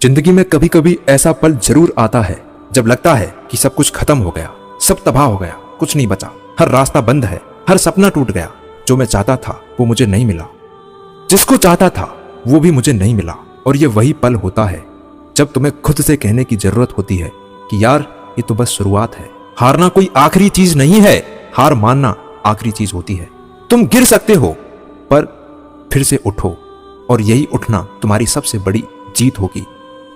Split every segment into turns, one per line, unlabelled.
जिंदगी में कभी कभी ऐसा पल जरूर आता है जब लगता है कि सब कुछ खत्म हो गया, सब तबाह हो गया, कुछ नहीं बचा, हर रास्ता बंद है, हर सपना टूट गया। जो मैं चाहता था वो मुझे नहीं मिला, जिसको चाहता था वो भी मुझे नहीं मिला। और ये वही पल होता है जब तुम्हें खुद से कहने की जरूरत होती है कि यार ये तो बस शुरुआत है। हारना कोई आखिरी चीज नहीं है, हार मानना आखिरी चीज होती है। तुम गिर सकते हो पर फिर से उठो, और यही उठना तुम्हारी सबसे बड़ी जीत होगी,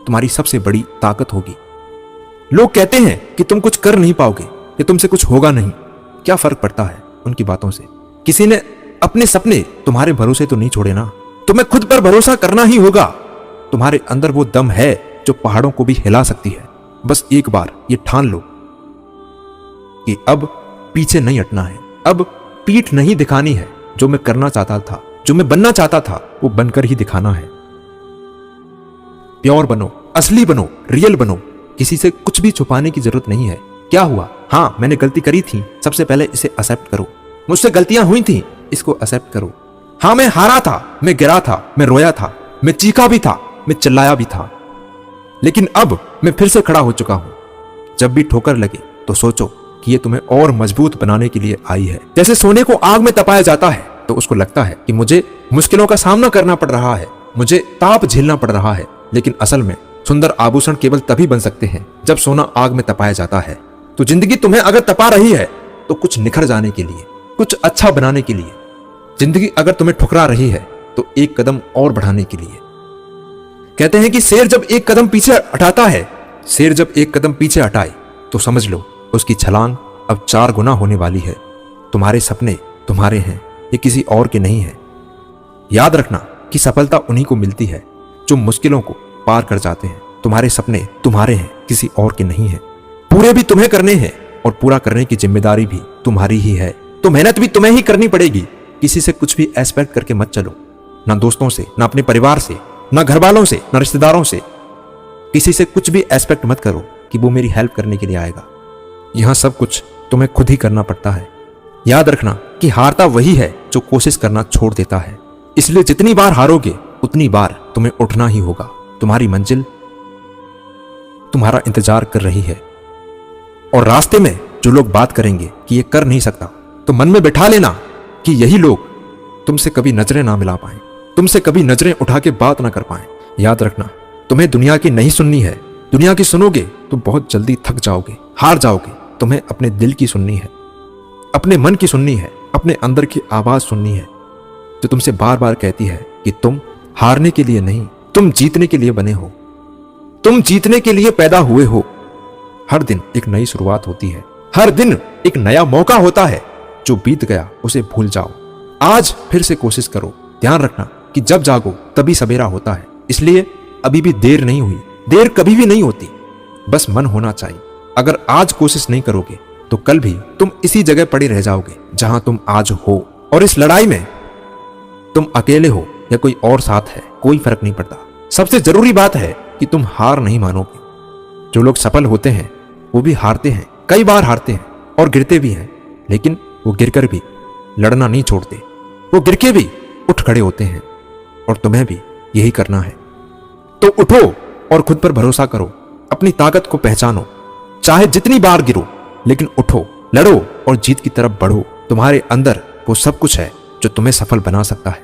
तुम्हारी सबसे बड़ी ताकत होगी। लोग कहते हैं कि तुम कुछ कर नहीं पाओगे, कि तुमसे कुछ होगा नहीं। क्या फर्क पड़ता है उनकी बातों से? किसी ने अपने सपने तुम्हारे भरोसे तो नहीं छोड़े ना। तुम्हें खुद पर भरोसा करना ही होगा। तुम्हारे अंदर वो दम है जो पहाड़ों को भी हिला सकती है। बस एक बार ये ठान लो कि अब पीछे नहीं हटना है, अब पीठ नहीं दिखानी है। जो मैं करना चाहता था, जो मैं बनना चाहता था, वो बनकर ही दिखाना है। प्योर बनो, असली बनो, रियल बनो। किसी से कुछ भी छुपाने की जरूरत नहीं है। क्या हुआ? हाँ, मैंने गलती करी थी, सबसे पहले इसे एक्सेप्ट करो। मुझसे गलतियां हुई थी, इसको एक्सेप्ट करो। हाँ, मैं हारा था, मैं गिरा था, मैं रोया था, मैं चीखा भी था, मैं चिल्लाया भी था, लेकिन अब मैं फिर से खड़ा हो चुका हूं। जब भी ठोकर लगे तो सोचो कि ये तुम्हें और मजबूत बनाने के लिए आई है। जैसे सोने को आग में तपाया जाता है तो उसको लगता है कि मुझे मुश्किलों का सामना करना पड़ रहा है, मुझे ताप झेलना पड़ रहा है, लेकिन असल में सुंदर आभूषण केवल तभी बन सकते हैं जब सोना आग में तपाया जाता है। तो जिंदगी तुम्हें अगर तपा रही है तो कुछ निखर जाने के लिए, कुछ अच्छा बनाने के लिए। जिंदगी अगर तुम्हें ठुकरा रही है तो एक कदम और बढ़ाने के लिए। कहते हैं कि शेर जब एक कदम पीछे हटाता है, शेर जब एक कदम पीछे हटाए तो समझ लो उसकी छलांग अब 4 गुना होने वाली है। तुम्हारे सपने तुम्हारे हैं, ये किसी और के नहीं है। याद रखना कि सफलता उन्हीं को मिलती है जो मुश्किलों को पार कर जाते हैं। तुम्हारे सपने तुम्हारे हैं, किसी और के नहीं है। पूरे भी तुम्हें करने हैं और पूरा करने की जिम्मेदारी भी तुम्हारी ही है। तो मेहनत भी तुम्हें ही करनी पड़ेगी। किसी से कुछ भी एक्सपेक्ट करके मत चलो, ना दोस्तों से, ना अपने परिवार से, ना घर वालों से, ना रिश्तेदारों से। किसी से कुछ भी एक्सपेक्ट मत करो कि वो मेरी हेल्प करने के लिए आएगा। यहां सब कुछ तुम्हें खुद ही करना पड़ता है। याद रखना कि हारता वही है जो कोशिश करना छोड़ देता है। इसलिए जितनी बार हारोगे उतनी बार तुम्हें उठना ही होगा। तुम्हारी मंजिल तुम्हारा इंतजार कर रही है। और रास्ते में जो लोग बात करेंगे कि ये कर नहीं सकता, तो मन में बिठा लेना कि यही लोग तुमसे कभी नजरें ना मिला पाए, तुमसे कभी नजरें उठा के बात ना कर पाए। याद रखना, तुम्हें दुनिया की नहीं सुननी है। दुनिया की सुनोगे तो बहुत जल्दी थक जाओगे, हार जाओगे। तुम्हें अपने दिल की सुननी है, अपने मन की सुननी है, अपने अंदर की आवाज सुननी है जो तुमसे बार बार कहती है कि तुम हारने के लिए नहीं, तुम जीतने के लिए बने हो, तुम जीतने के लिए पैदा हुए हो। हर दिन एक नई शुरुआत होती है, हर दिन एक नया मौका होता है। जो बीत गया उसे भूल जाओ, आज फिर से कोशिश करो। ध्यान रखना कि जब जागो तभी सवेरा होता है। इसलिए अभी भी देर नहीं हुई, देर कभी भी नहीं होती, बस मन होना चाहिए। अगर आज कोशिश नहीं करोगे तो कल भी तुम इसी जगह पड़े रह जाओगे जहां तुम आज हो। और इस लड़ाई में तुम अकेले हो या कोई और साथ है, कोई फर्क नहीं पड़ता। सबसे जरूरी बात है कि तुम हार नहीं मानोगे। जो लोग सफल होते हैं वो भी हारते हैं, कई बार हारते हैं और गिरते भी हैं, लेकिन वो गिरकर भी लड़ना नहीं छोड़ते। वो गिर के भी उठ खड़े होते हैं। और तुम्हें भी यही करना है। तो उठो और खुद पर भरोसा करो, अपनी ताकत को पहचानो। चाहे जितनी बार गिरो, लेकिन उठो, लड़ो और जीत की तरफ बढ़ो। तुम्हारे अंदर वो सब कुछ है जो तुम्हें सफल बना सकता है।